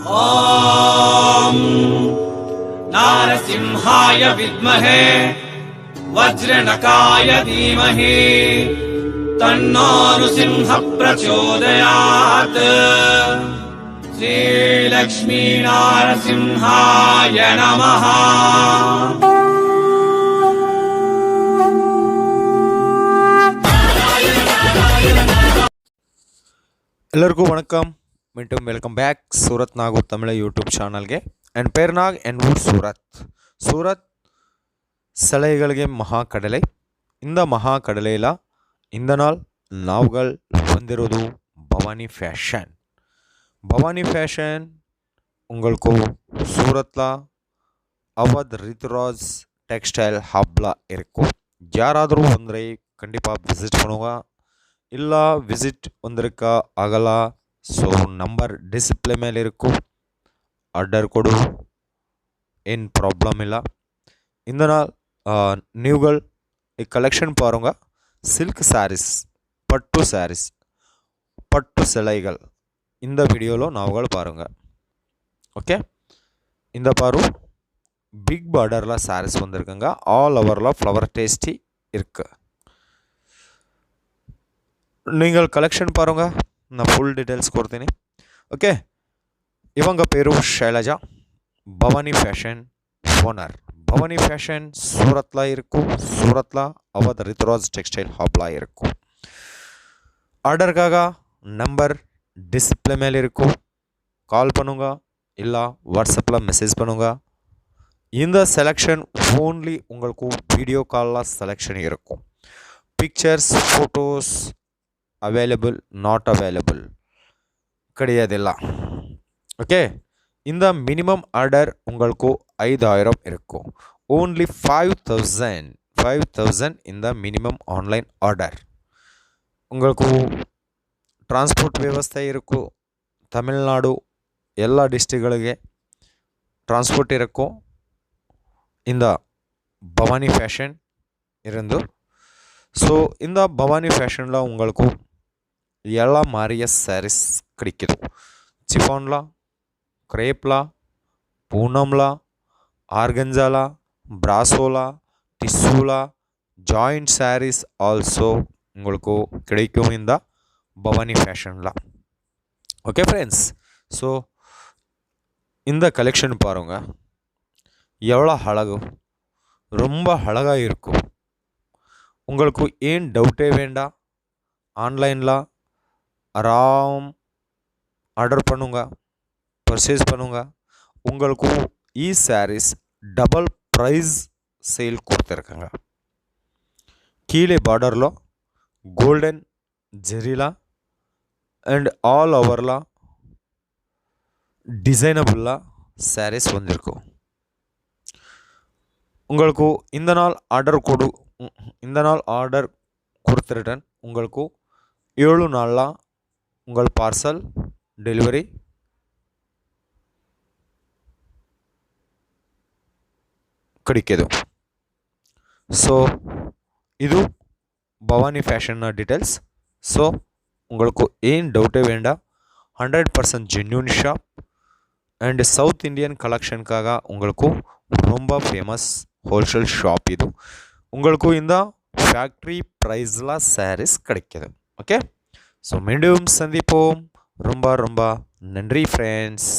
ॐ नारसिंहाय विद्महे वज्रनकाय धीमहि तन्नो नृसिंहः प्रचोदयात्। श्रीलक्ष्मी नारसिंहाय नमः। ಎಲ್ಲರಿಗೂ ವಣಕಂ மீண்டும் welcome back Surat Nagoor Tamil YouTube சேனಲ್ಗೆ என் பேர் நாக் என் ஊர் சூரத் சிலைಗಳಿಗೆ ಮಹಾಕಡಲೆ இந்த ಮಹಾಕಡಲೆயில் இந்த நாள் நாவுகள் வந்திருது பவானி ஃபேஷன் உங்களுக்கு சூரத்தில் அவத் ரித்துராஜ் டெக்ஸ்டைல் ஹப்ல இருக்கும். யாராದರೂ ಅಂದರೆ கண்டிப்பாக விசிட் பண்ணுங்க, ಇಲ್ಲ ವಿಸಿಟ್ ಒಂದರಕ್ಕ ಆಗಲ್ಲ. ಸೊ ನಂಬರ್ ಡಿಸ್ಪ್ಲೇ ಮೇಲೆ ಇರಕು, ಆರ್ಡರ್ ಕೊಡು, ಏನು ಪ್ರಾಬ್ಲಮ್ ಇಲ್ಲ. இந்த நாள் நியூகள் கலெக்ஷன் பாருங்க. சில்க் சாரீஸ், பட்டு சிலைகள் இந்த வீடியோவில் நாவுகள் பாருங்க. ஓகே, இந்த பாரு பிக் பார்டரில் சாரீஸ் வந்திருக்குங்க. ஆல் ஓவரில் ஃப்ளவர் டேஸ்டி இருக்கு. நீங்கள் கலெಕ್ಷನ್ பாருங்க, நான் ಫುಲ್ ಡೀಟೇಲ್ಸ್ ಕೊಡ್ತೀನಿ. ಓಕೆ, ಇವಂಗ ಪೇರು Shailaja, Bhavani fashion owner. Bhavani fashion சூரத்தில் இருக்கும். சூரத்தில் அவத் ரித்துராஜ் டெக்ஸ்டைல் ஹப்ல இருக்கும். ஆர்டருக்காக நம்பர் டிஸ்பிளே மேலே இருக்கும், கால் பண்ணுங்க, இல்லை வாட்ஸ்அப்பில் மெசேஜ் பண்ணுங்க. இந்த செலெக்ஷன் ஓன்லி உங்களுக்கு வீடியோ காலில் செலெக்ஷன் இருக்கும். Pictures photos available not available கிடையாதுல்ல. ஓகே, இந்த மினிமம் ஆர்டர் உங்களுக்கு 5000 இருக்கும். ஓன்லி 5000 இந்த மினிமம் ஆன்லைன் ஆர்டர். உங்களுக்கு ಟ್ರಾನ್ಸ್ಪೋರ್ಟ್ ವ್ಯವಸ್ಥೆ இருக்கும். ತಮಿಳುನಾಡು ಎಲ್ಲ ಡಿಸ್ಟ್ರಿಕ್ಟ್ಗಳಿಗೆ ಟ್ರಾನ್ಸ್ಪೋರ್ಟ್ இருக்கும். இந்த பவானி ஃபேஷன் இருந்து. ஸோ இந்த பவானி ஃபேஷனில் உங்களுக்கு எல்லா மாறிய சாரீஸ் கிடைக்குது. சிஃபான்லா, ಕ್ರೇಪ್ಲಾ, பூனம்லா, ஆர்கன்ஜாலா, பிராசோலா, டிஸ்ஸூலா, ஜாயிண்ட் சாரீஸ் ஆல்சோ உங்களுக்கு கிடைக்கும் இந்த பவானி ஃபேஷனில். ஓகே ஃப்ரெண்ட்ஸ், ஸோ இந்த கலெக்ஷன் பாருங்க, எவ்வளோ அழகு, ரொம்ப அழகாக இருக்கும். உங்களுக்கு ஏன் டவுட்டே வேண்டாம். ஆன்லைனில் ஆராம் ஆர்டர் பண்ணுங்க, பர்ச்சேஸ் பண்ணுங்க. உங்களுக்கு ಈ ಸ್ಯಾರೀಸ್ ಡಬಲ್ ಪ್ರೈಸ್ ಸೇಲ್ ಕೊಡ್ತಿರ್ಕಂಗ. ಕೀಳೆ ಬಾರ್ಡರ್లో ಗೋಲ್ಡನ್ ಜೆರಿಲಾ அண்ட் ஆல் ஓவரில் டிசைனபுல்லாக சாரீஸ் வந்திருக்கும். உங்களுக்கு இந்த நாள் ஆர்டர் கொடுத்துருட்டேன். உங்களுக்கு 7 நாளில் உங்கள் பார்சல் டெலிவரி கிடைக்குது. ஸோ இது பவானி ஃபேஷன் டீட்டெயில்ஸ். ஸோ உங்களுக்கு ஏன் டவுட்டே வேண்டாம். 100% genuine shop and south Indian கலெக்ஷனுக்காக உங்களுக்கு ரொம்ப ஃபேமஸ் ஹோல்சேல் ஷாப் இது. உங்களுக்கு இந்த ஃபேக்ட்ரி ப்ரைஸில் சாரீஸ் கிடைக்குது. ஓகே, ஸோ மீண்டும் சந்திப்போம். ரொம்ப ரொம்ப நன்றி ஃப்ரெண்ட்ஸ்.